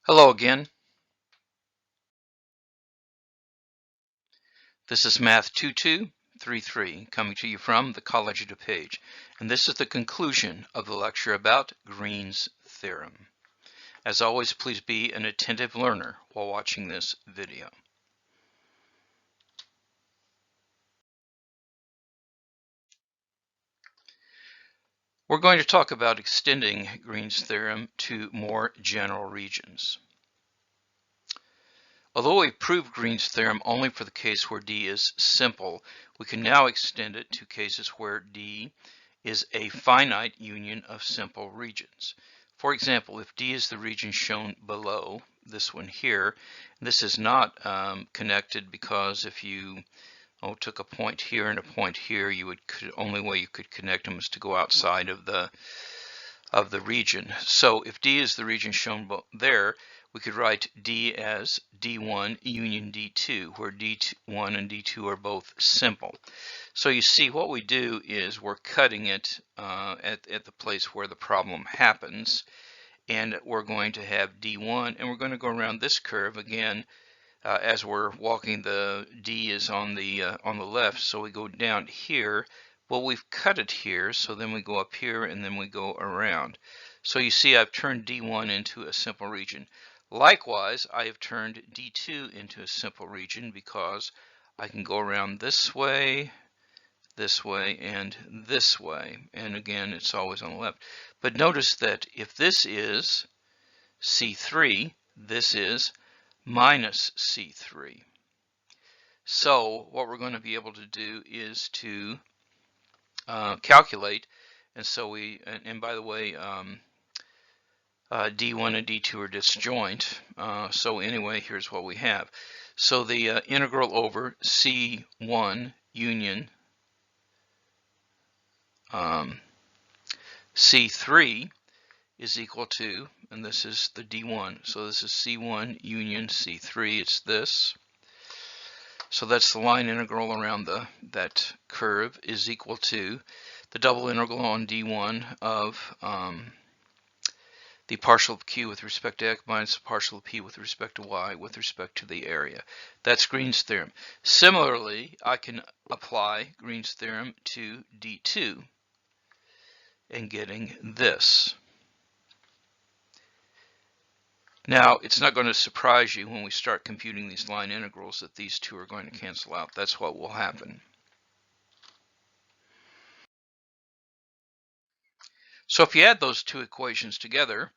Hello again. This is Math 2233 coming to you from the College of DuPage, and this is the conclusion of the lecture about Green's theorem. As always, please be an attentive learner while watching this video. We're going to talk about extending Green's theorem to more general regions. Although we proved Green's theorem only for the case where D is simple, we can now extend it to cases where D is a finite union of simple regions. For example, if D is the region shown below, this one here, this is not connected because if you took a point here and a point here, only way you could connect them is to go outside of the region. So if D is the region shown there, we could write D as D1 union D2, where D1 and D2 are both simple. So you see what we do is we're cutting it at the place where the problem happens, and we're going to have D1, and we're going to go around this curve again. As we're walking, the D is on the left, so we go down here. Well, we've cut it here, so then we go up here and then we go around. So you see I've turned D1 into a simple region. Likewise, I have turned D2 into a simple region because I can go around this way, and this way. And again, it's always on the left. But notice that if this is C3, this is minus C3. So what we're going to be able to do is to calculate, and so and by the way, D1 and D2 are disjoint. So anyway, here's what we have. So the integral over C1 union C3 is equal to, and this is the D1, so this is C1 union C3, it's this. So that's the line integral around that curve is equal to the double integral on D1 of the partial of Q with respect to X minus the partial of P with respect to Y with respect to the area. That's Green's theorem. Similarly, I can apply Green's theorem to D2 and getting this. Now, it's not going to surprise you when we start computing these line integrals that these two are going to cancel out. That's what will happen. So if you add those two equations together,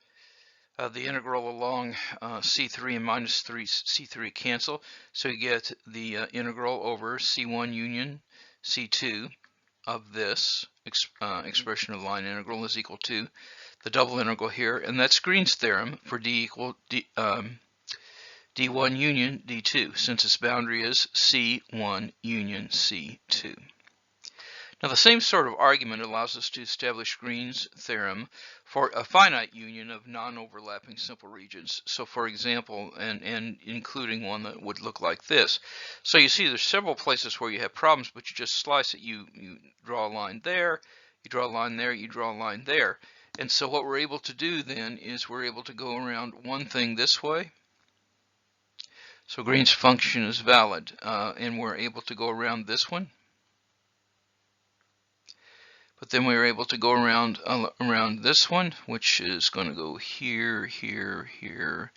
the integral along C3 and minus C3 cancel, so you get the integral over C1 union C2 of this expression of the line integral is equal to the double integral here, and that's Green's theorem for D equal D1 union D2, since its boundary is C1 union C2. Now the same sort of argument allows us to establish Green's theorem for a finite union of non-overlapping simple regions. So for example, and including one that would look like this. So you see there's several places where you have problems, but you just slice it. You draw a line there, you draw a line there, you draw a line there. And so what we're able to do then is we're able to go around one thing this way. So Green's function is valid, and we're able to go around this one. But then we were able to go around this one, which is going to go here, here, here,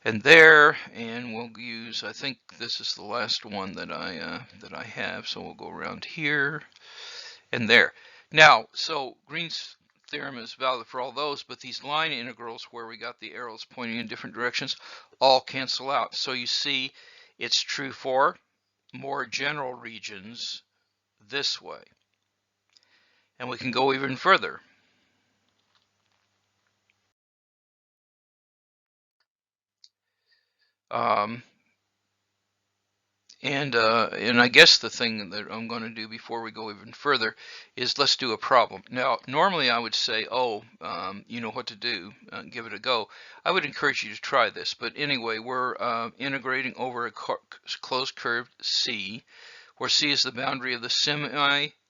and there. And we'll use, I think this is the last one that I have. So we'll go around here and there. Now, so Green's theorem is valid for all those, but these line integrals where we got the arrows pointing in different directions all cancel out. So you see, it's true for more general regions this way. And we can go even further. And I guess the thing that I'm going to do before we go even further is let's do a problem. Now, normally I would say, oh, you know what to do, give it a go. I would encourage you to try this. But anyway, we're integrating over a closed curve C, where C is the boundary of the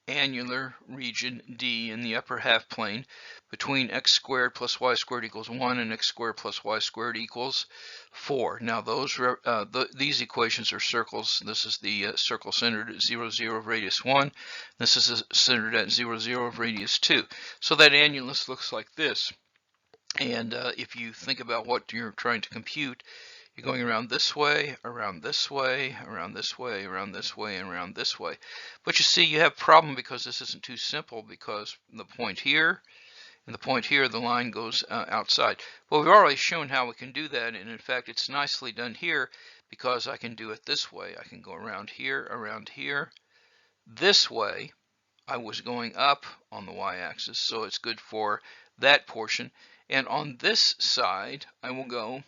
annular region D in the upper half plane between x squared plus y squared equals 1 and x squared plus y squared equals 4. Now these equations are circles. This is the circle centered at 0, 0 of radius 1. This is centered at 0, 0 of radius 2. So that annulus looks like this. And if you think about what you're trying to compute, you're going around this way, around this way, around this way, around this way, and around this way. But you see, you have a problem because this isn't too simple, because the point here and the point here, the line goes outside. Well, we've already shown how we can do that, and in fact, it's nicely done here because I can do it this way. I can go around here, this way. I was going up on the y-axis, so it's good for that portion. And on this side, I will go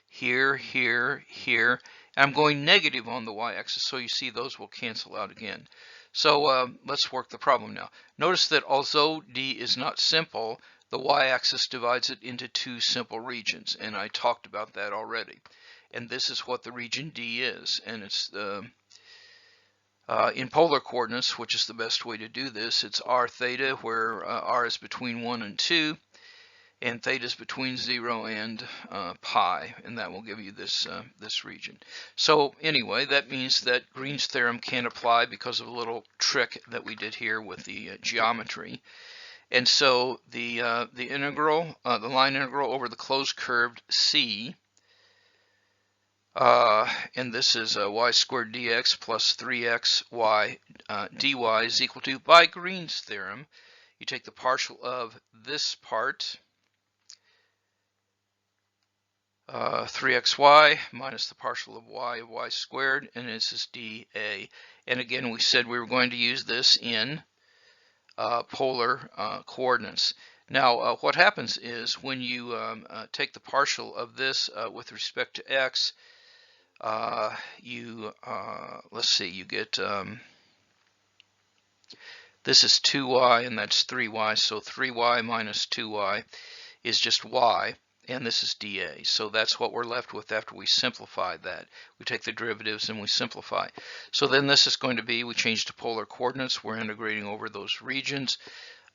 here, here, here. And I'm going negative on the y-axis, so you see those will cancel out again. So let's work the problem now. Notice that although D is not simple, the y-axis divides it into two simple regions, and I talked about that already. And this is what the region D is, and it's in polar coordinates, which is the best way to do this. It's r theta, where r is between 1 and 2, and theta is between 0 and pi, and that will give you this region. So anyway, that means that Green's theorem can apply because of a little trick that we did here with the geometry. And so the integral, the line integral over the closed curve C, and this is y squared dx plus 3xy dy is equal to, by Green's theorem, you take the partial of this part, 3xy minus the partial of y squared, and this is dA. And again, we said we were going to use this in polar coordinates. Now, what happens is when you take the partial of this with respect to x, let's see, you get, this is 2y and that's 3y, so 3y minus 2y is just y, and this is dA. So that's what we're left with after we simplify that. We take the derivatives and we simplify. So then this is going to be, we change to polar coordinates, we're integrating over those regions.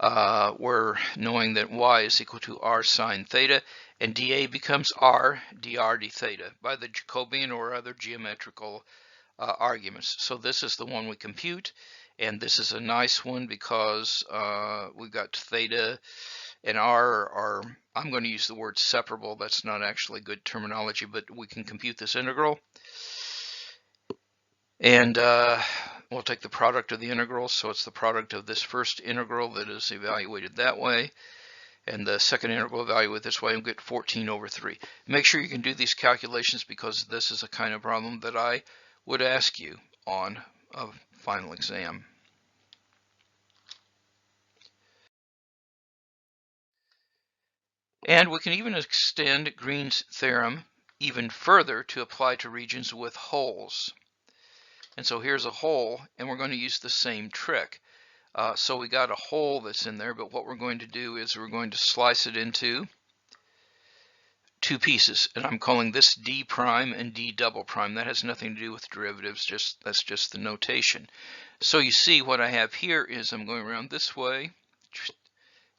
We're knowing that y is equal to r sine theta, and dA becomes r dr d theta by the Jacobian or other geometrical arguments. So this is the one we compute, and this is a nice one because we've got theta and r are, I'm going to use the word separable. That's not actually good terminology, but we can compute this integral. And we'll take the product of the integrals, so it's the product of this first integral that is evaluated that way, and the second integral evaluated this way, and get 14 over 3. Make sure you can do these calculations because this is a kind of problem that I would ask you on a final exam. And we can even extend Green's theorem even further to apply to regions with holes. And so here's a hole, and we're going to use the same trick. So we got a hole that's in there, but what we're going to do is we're going to slice it into two pieces, and I'm calling this d prime and d double prime. That has nothing to do with derivatives, that's just the notation. So you see what I have here is I'm going around this way,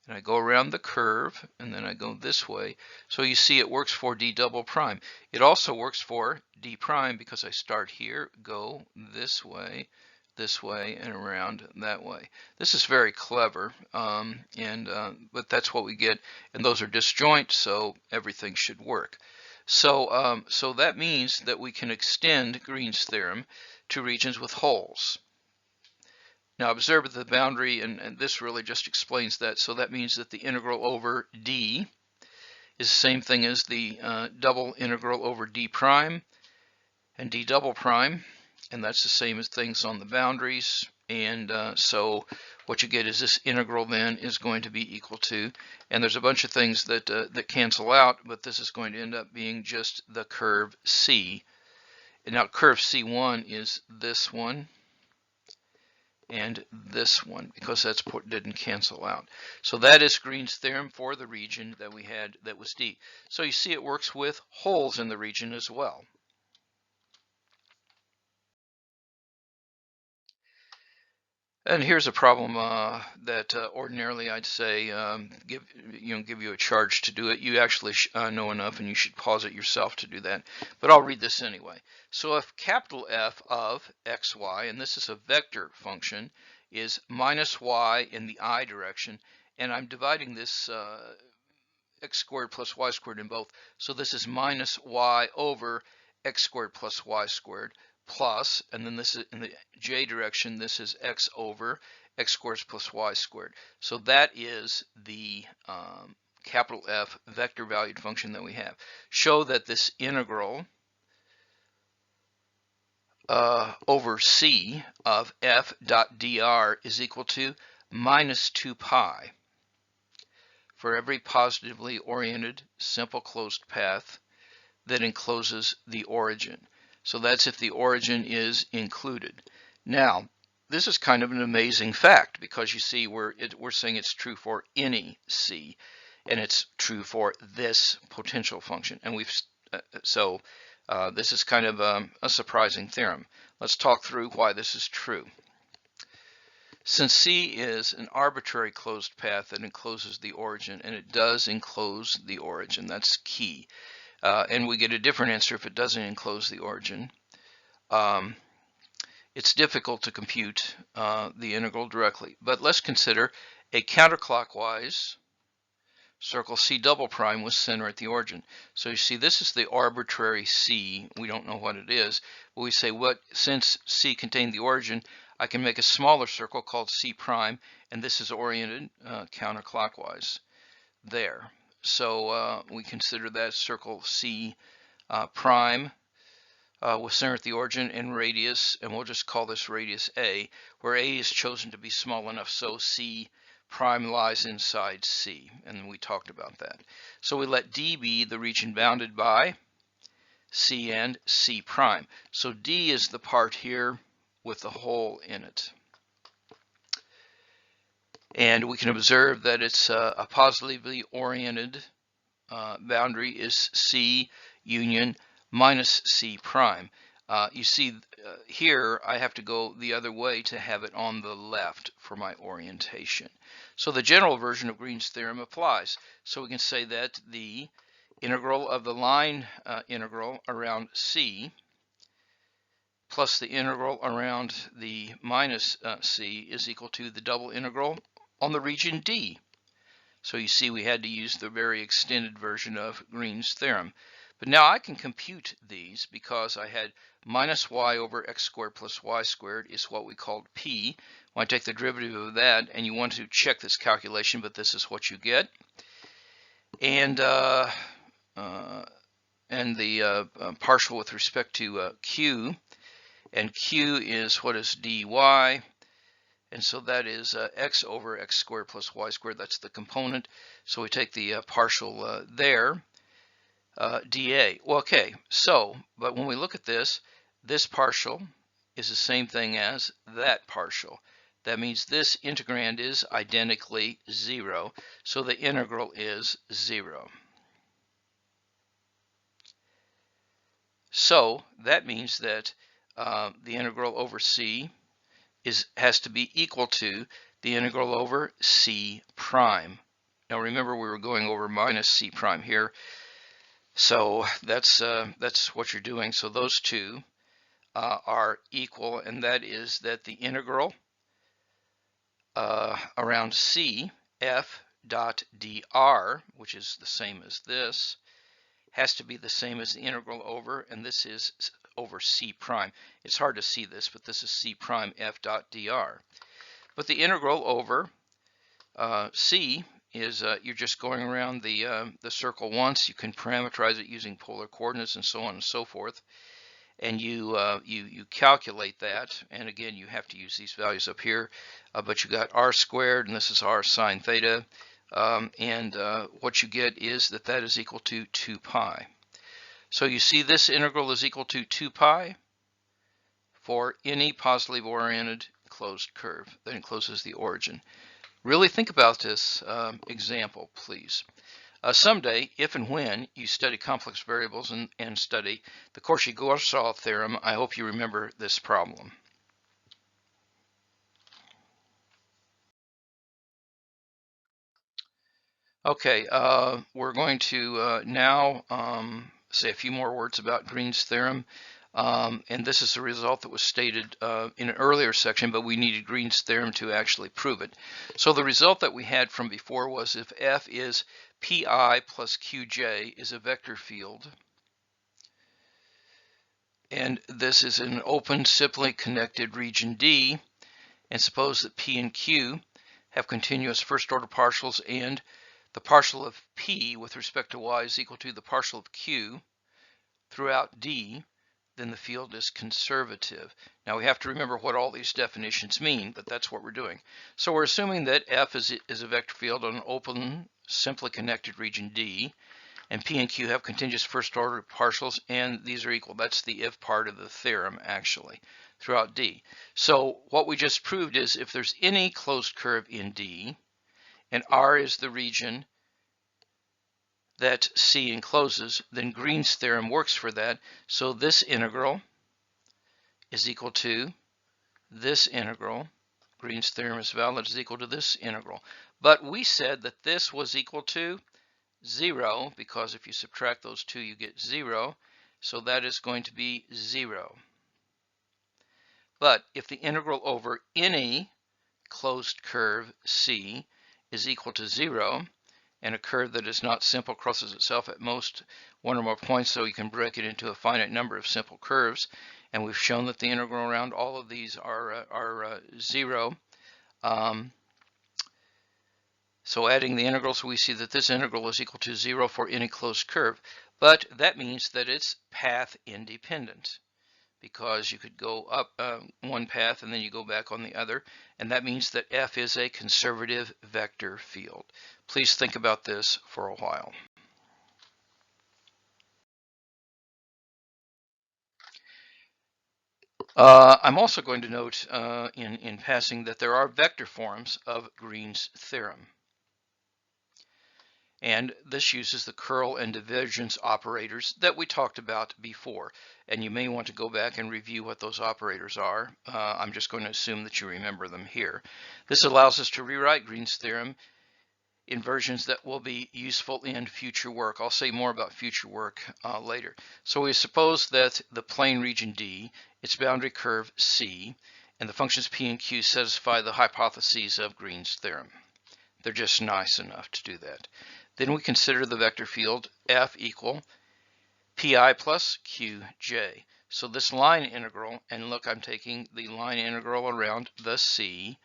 and I go around the curve, and then I go this way. So you see it works for d double prime. It also works for d prime because I start here, go this way, and around that way. This is very clever, but that's what we get, and those are disjoint, so everything should work. So, so that means that we can extend Green's theorem to regions with holes. Now observe the boundary, and this really just explains that. So that means that the integral over d is the same thing as the double integral over d prime and d double prime, and that's the same as things on the boundaries. And so what you get is this integral then is going to be equal to, and there's a bunch of things that that cancel out, but this is going to end up being just the curve C. And now curve C1 is this one and this one, because that's didn't cancel out. So that is Green's theorem for the region that we had that was D. So you see it works with holes in the region as well. And here's a problem that ordinarily I'd say give you a charge to do it. You actually know enough, and you should pause it yourself to do that. But I'll read this anyway. So if capital F of xy, and this is a vector function, is minus y in the I direction, and I'm dividing this x squared plus y squared in both. So this is minus y over x squared plus y squared plus, and then this is in the j direction, this is x over x squared plus y squared. So that is the capital F vector valued function that we have. Show that this integral over c of f dot dr is equal to minus 2 pi for every positively oriented simple closed path that encloses the origin. So that's if the origin is included. Now, this is kind of an amazing fact because you see we're saying it's true for any c, and it's true for this potential function. And this is kind of a surprising theorem. Let's talk through why this is true. Since C is an arbitrary closed path that encloses the origin, and it does enclose the origin, that's key. And we get a different answer if it doesn't enclose the origin. It's difficult to compute the integral directly, but let's consider a counterclockwise circle C double prime with center at the origin. So you see this is the arbitrary C. We don't know what it is, but we say since C contained the origin, I can make a smaller circle called C prime, and this is oriented counterclockwise there. So we consider that circle C prime with center at the origin and radius, and we'll just call this radius A, where A is chosen to be small enough so C prime lies inside C, and we talked about that. So we let D be the region bounded by C and C prime. So D is the part here with the hole in it. And we can observe that it's a positively oriented boundary is C union minus C prime. You see here I have to go the other way to have it on the left for my orientation. So the general version of Green's theorem applies. So we can say that the integral of the line integral around C plus the integral around the minus C is equal to the double integral on the region D. So you see we had to use the very extended version of Green's theorem. But now I can compute these because I had minus y over x squared plus y squared is what we called P. When I take the derivative of that, and you want to check this calculation, but this is what you get. And the partial with respect to Q, and Q is what is dy, and so that is x over x squared plus y squared. That's the component. So we take the partial there, dA. Well, okay, so, but when we look at this partial is the same thing as that partial. That means this integrand is identically 0, so the integral is 0. So that means that the integral over C has to be equal to the integral over C prime. Now remember we were going over minus C prime here, so that's what you're doing. So those two are equal, and that is that the integral around C f dot dr, which is the same as this, has to be the same as the integral over, and this is over C prime. It's hard to see this, but this is C prime f dot dr. But the integral over C is you're just going around the circle once. You can parameterize it using polar coordinates and so on and so forth, and you calculate that. And again, you have to use these values up here, but you got r squared, and this is r sine theta, and what you get is that is equal to 2 pi. So you see this integral is equal to 2 pi for any positively oriented closed curve that encloses the origin. Really think about this example, please. Someday, if and when you study complex variables and study the Cauchy-Gaussian theorem, I hope you remember this problem. Okay, we're going to now say a few more words about Green's theorem. And this is the result that was stated in an earlier section, but we needed Green's theorem to actually prove it. So the result that we had from before was if F is Pi plus Qj is a vector field, and this is an open, simply connected region D, and suppose that P and Q have continuous first-order partials, and the partial of P with respect to y is equal to the partial of Q throughout D, then the field is conservative. Now we have to remember what all these definitions mean, but that's what we're doing. So we're assuming that F is a vector field on an open, simply connected region D, and P and Q have continuous first-order partials, and these are equal. That's the if part of the theorem, actually, throughout D. So what we just proved is if there's any closed curve in D, and R is the region that C encloses, then Green's theorem works for that. So this integral is equal to this integral. Green's theorem is valid is equal to this integral. But we said that this was equal to 0, because if you subtract those two, you get 0. So that is going to be 0. But if the integral over any closed curve C is equal to 0, and a curve that is not simple crosses itself at most one or more points, so you can break it into a finite number of simple curves, and we've shown that the integral around all of these are 0. So adding the integrals, we see that this integral is equal to 0 for any closed curve, but that means that it's path independent, because you could go up one path and then you go back on the other, and that means that F is a conservative vector field. Please think about this for a while. I'm also going to note in passing that there are vector forms of Green's theorem. And this uses the curl and divergence operators that we talked about before. And you may want to go back and review what those operators are. I'm just going to assume that you remember them here. This allows us to rewrite Green's theorem in versions that will be useful in future work. I'll say more about future work later. So we suppose that the plane region D, its boundary curve C, and the functions P and Q satisfy the hypotheses of Green's theorem. They're just nice enough to do that. Then we consider the vector field F equal Pi plus Qj. So this line integral, and look, I'm taking the line integral around the C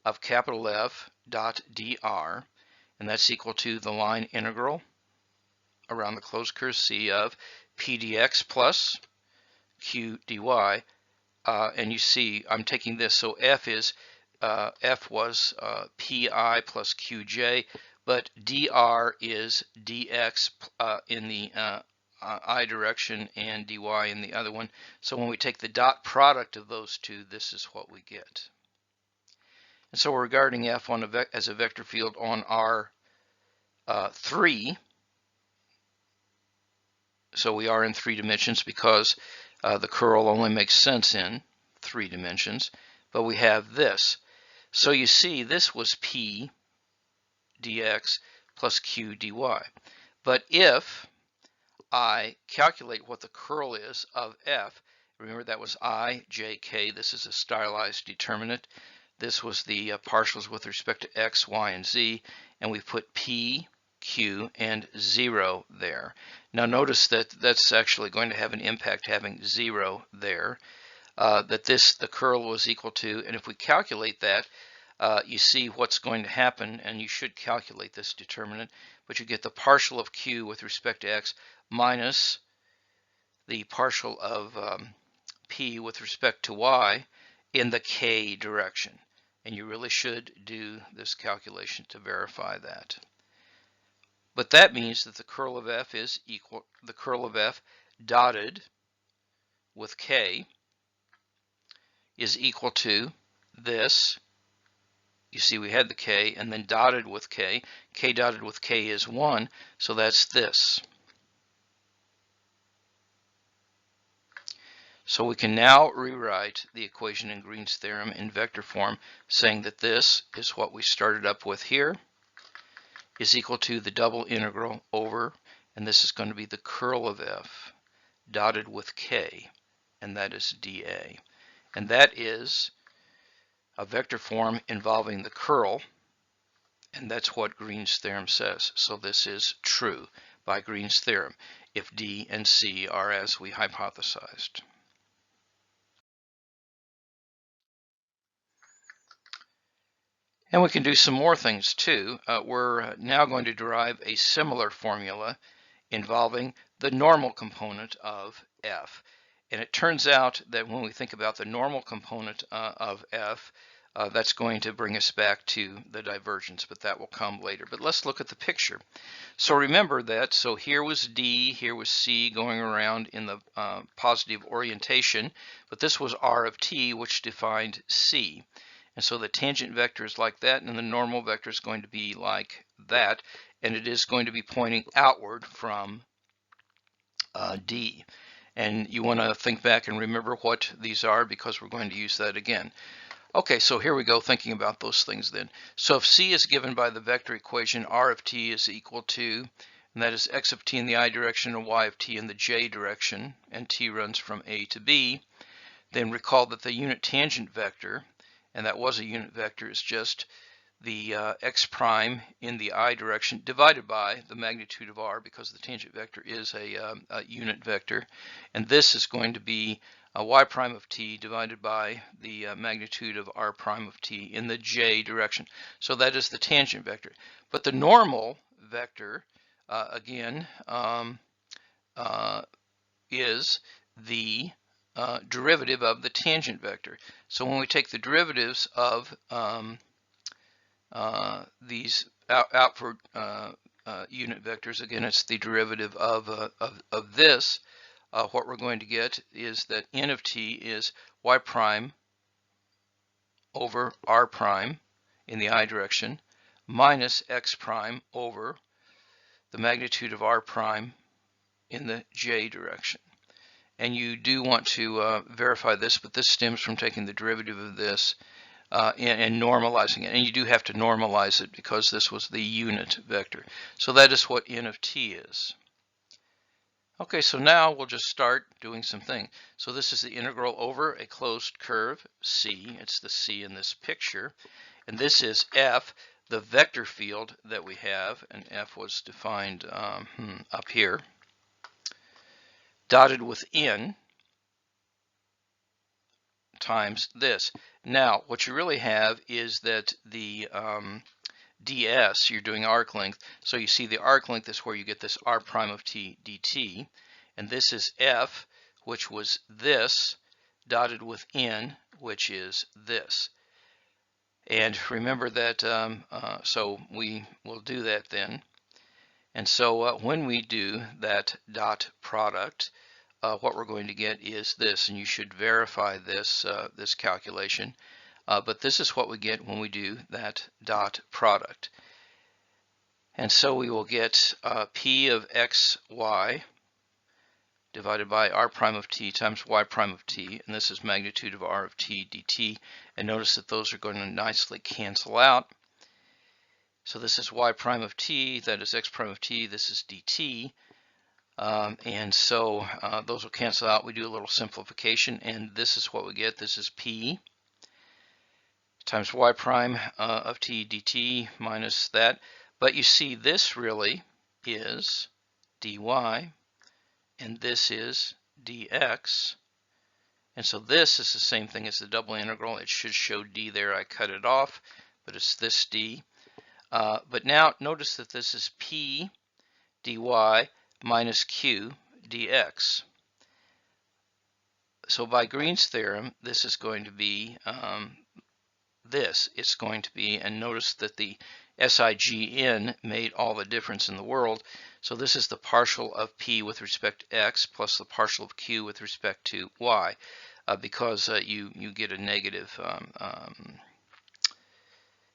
of capital F dot dr, and that's equal to the line integral around the closed curve C of P dx plus Q dy. And you see I'm taking this, so F was Pi plus Qj, but dr is dx in the I direction and dy in the other one. So when we take the dot product of those two, this is what we get. And so we're regarding F as a vector field on R3. So we are in 3 dimensions because the curl only makes sense in 3 dimensions. But we have this. So you see this was P dx plus Q dy. But if I calculate what the curl is of F, remember that was I, J, K. This is a stylized determinant. This was the partials with respect to X, Y, and Z, and we put P, Q, and 0 there. Now notice that that's actually going to have an impact having 0 there, that the curl was equal to, and if we calculate that, you see what's going to happen, and you should calculate this determinant, but you get the partial of Q with respect to X minus the partial of P with respect to Y in the K direction. And you really should do this calculation to verify that. But that means that the curl of F is equal, the curl of F dotted with K is equal to this. You see we had the K, and then dotted with K. K dotted with K is 1, so that's this. So we can now rewrite the equation in Green's theorem in vector form, saying that this is what we started up with here. is equal to the double integral over, and this is going to be the curl of f dotted with k, and that is dA. And that is a vector form involving the curl, and that's what Green's theorem says. So this is true by Green's theorem if D and C are as we hypothesized. And we can do some more things too. We're now going to derive a similar formula involving the normal component of f. And it turns out that when we think about the normal component of f, that's going to bring us back to the divergence, but that will come later. But let's look at the picture. So remember that, so here was D, here was C going around in the positive orientation, but this was R of t, which defined C. And so the tangent vector is like that, and the normal vector is going to be like that, and it is going to be pointing outward from D. And you want to think back and remember what these are, because we're going to use that again. Okay, so here we go, thinking about those things then. So if C is given by the vector equation, R of t is equal to, and that is x of t in the I direction and y of t in the j direction, and t runs from A to B, then recall that the unit tangent vector, and that was a unit vector, is just the x prime in the I direction divided by the magnitude of r, because the tangent vector is a unit vector. And this is going to be y prime of t divided by the magnitude of r prime of t in the j direction. So that is the tangent vector. But the normal vector, again, is the derivative of the tangent vector. So when we take the derivatives of these outward unit vectors, again, it's the derivative of this, what we're going to get is that n of t is y prime over r prime in the I direction minus x prime over the magnitude of r prime in the j direction. And you do want to verify this, but this stems from taking the derivative of this and normalizing it. And you do have to normalize it because this was the unit vector. So that is what n of t is. Okay, so now we'll just start doing some things. So this is the integral over a closed curve, C. It's the C in this picture. And this is F, the vector field that we have, and F was defined up here, dotted with n times this. Now, what you really have is that the ds, you're doing arc length, so you see the arc length is where you get this r prime of t dt, and this is f, which was this, dotted with n, which is this. And remember that, so we will do that then. And so when we do that dot product, what we're going to get is this, and you should verify this, this calculation. But this is what we get when we do that dot product. And so we will get p of xy divided by r prime of t times y prime of t, and this is magnitude of r of t dt. And notice that those are going to nicely cancel out. So this is y prime of t, that is x prime of t, this is dt. And so those will cancel out. We do a little simplification, and this is what we get. This is p times y prime of t dt minus that. But you see, this really is dy, and this is dx. And so this is the same thing as the double integral. It should show d there. I cut it off, but it's this d. But now notice that this is p dy minus q dx. So by Green's theorem, this is going to be this. It's going to be, and notice that the SIGN made all the difference in the world. So this is the partial of p with respect to x plus the partial of q with respect to y, because you get a negative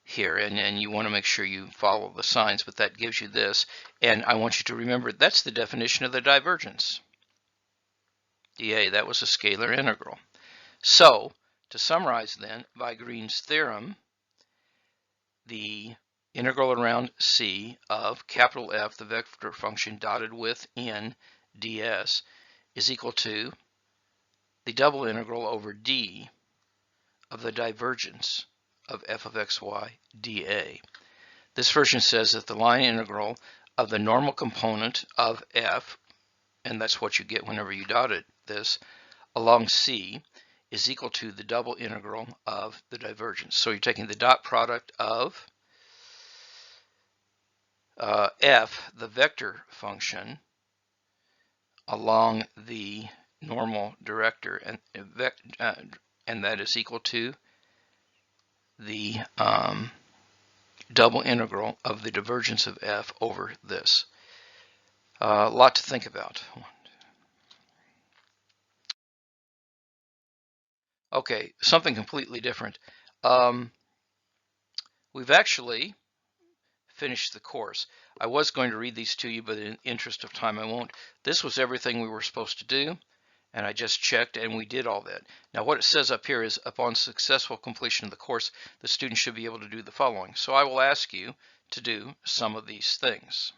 here, and you want to make sure you follow the signs, but that gives you this. And I want you to remember that's the definition of the divergence. dA, that was a scalar integral. So to summarize then, by Green's theorem, the integral around C of capital F, the vector function dotted with n ds, is equal to the double integral over d of the divergence of f of xy dA. This version says that the line integral of the normal component of f, and that's what you get whenever you dotted this, along C is equal to the double integral of the divergence. So you're taking the dot product of f, the vector function, along the normal director, and that is equal to the double integral of the divergence of f over this. A lot to think about. Okay, something completely different. We've actually finished the course. I was going to read these to you, but in the interest of time, I won't. This was everything we were supposed to do, and I just checked, and we did all that. Now, what it says up here is, upon successful completion of the course, the student should be able to do the following. So I will ask you to do some of these things.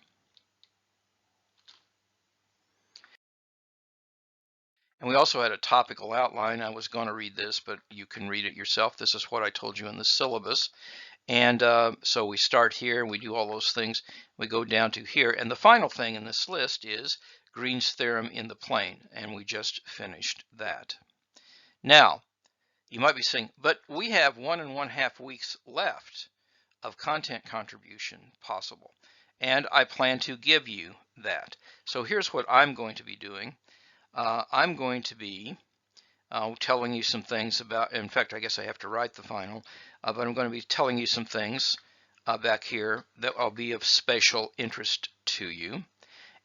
And we also had a topical outline. I was going to read this, but you can read it yourself. This is what I told you in the syllabus. And so we start here, and we do all those things. We go down to here. And the final thing in this list is Green's theorem in the plane. And we just finished that. Now, you might be saying, but we have 1½ weeks left of content contribution possible. And I plan to give you that. So here's what I'm going to be doing. I'm going to be telling you some things about, in fact, I guess I have to write the final, but I'm going to be telling you some things back here that will be of special interest to you.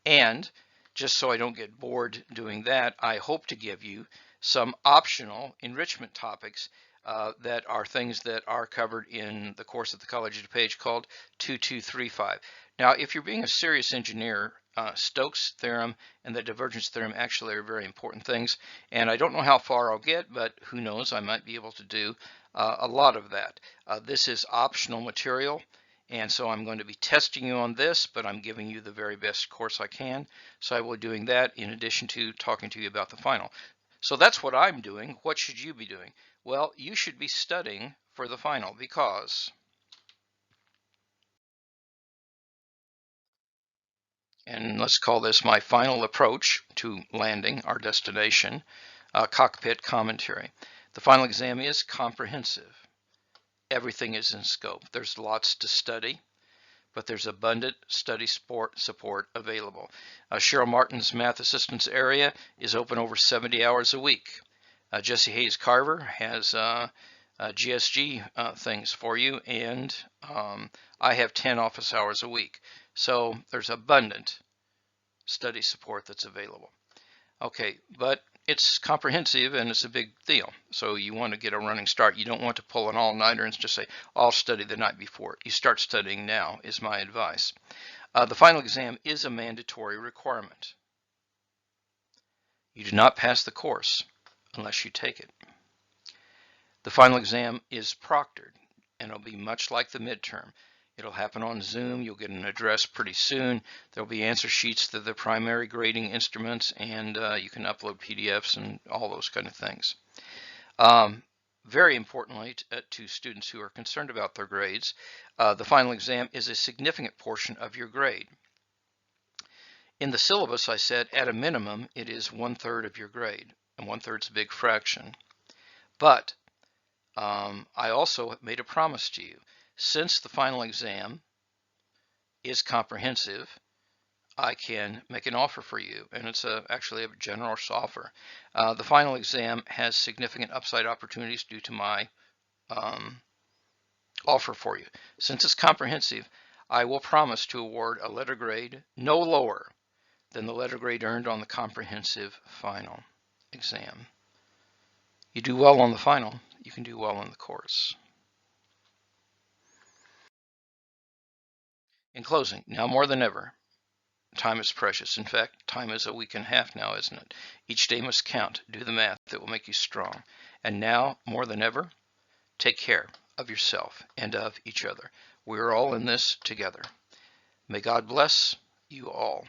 And just so I don't get bored doing that, I hope to give you some optional enrichment topics that are things that are covered in the course at the College of DuPage called 2235. Now, if you're being a serious engineer, Stokes' theorem and the divergence theorem actually are very important things, and I don't know how far I'll get, but who knows, I might be able to do a lot of that. This is optional material, and so I'm going to be testing you on this, but I'm giving you the very best course I can, so I will be doing that in addition to talking to you about the final. So that's what I'm doing. What should you be doing? Well, you should be studying for the final, because and let's call this my final approach to landing our destination, cockpit commentary. The final exam is comprehensive. Everything is in scope. There's lots to study, but there's abundant study support available. Cheryl Martin's Math Assistance area is open over 70 hours a week. Jesse Hayes Carver has GSG things for you, and I have 10 office hours a week. So there's abundant study support that's available. Okay, but it's comprehensive and it's a big deal. So you want to get a running start. You don't want to pull an all-nighter and just say, I'll study the night before. You start studying now is my advice. The final exam is a mandatory requirement. You do not pass the course unless you take it. The final exam is proctored, and it'll be much like the midterm. It'll happen on Zoom. You'll get an address pretty soon. There'll be answer sheets to the primary grading instruments, and you can upload PDFs and all those kind of things. Very importantly to students who are concerned about their grades, the final exam is a significant portion of your grade. In the syllabus, I said at a minimum it is 1/3 of your grade, and 1/3 is a big fraction. But I also made a promise to you. Since the final exam is comprehensive, I can make an offer for you, and it's actually a generous offer. The final exam has significant upside opportunities due to my offer for you. Since it's comprehensive, I will promise to award a letter grade no lower than the letter grade earned on the comprehensive final exam. You do well on the final, you can do well in the course. In closing, now more than ever, time is precious. In fact, time is a week and a half now, isn't it? Each day must count. Do the math that will make you strong. And now, more than ever, take care of yourself and of each other. We're all in this together. May God bless you all.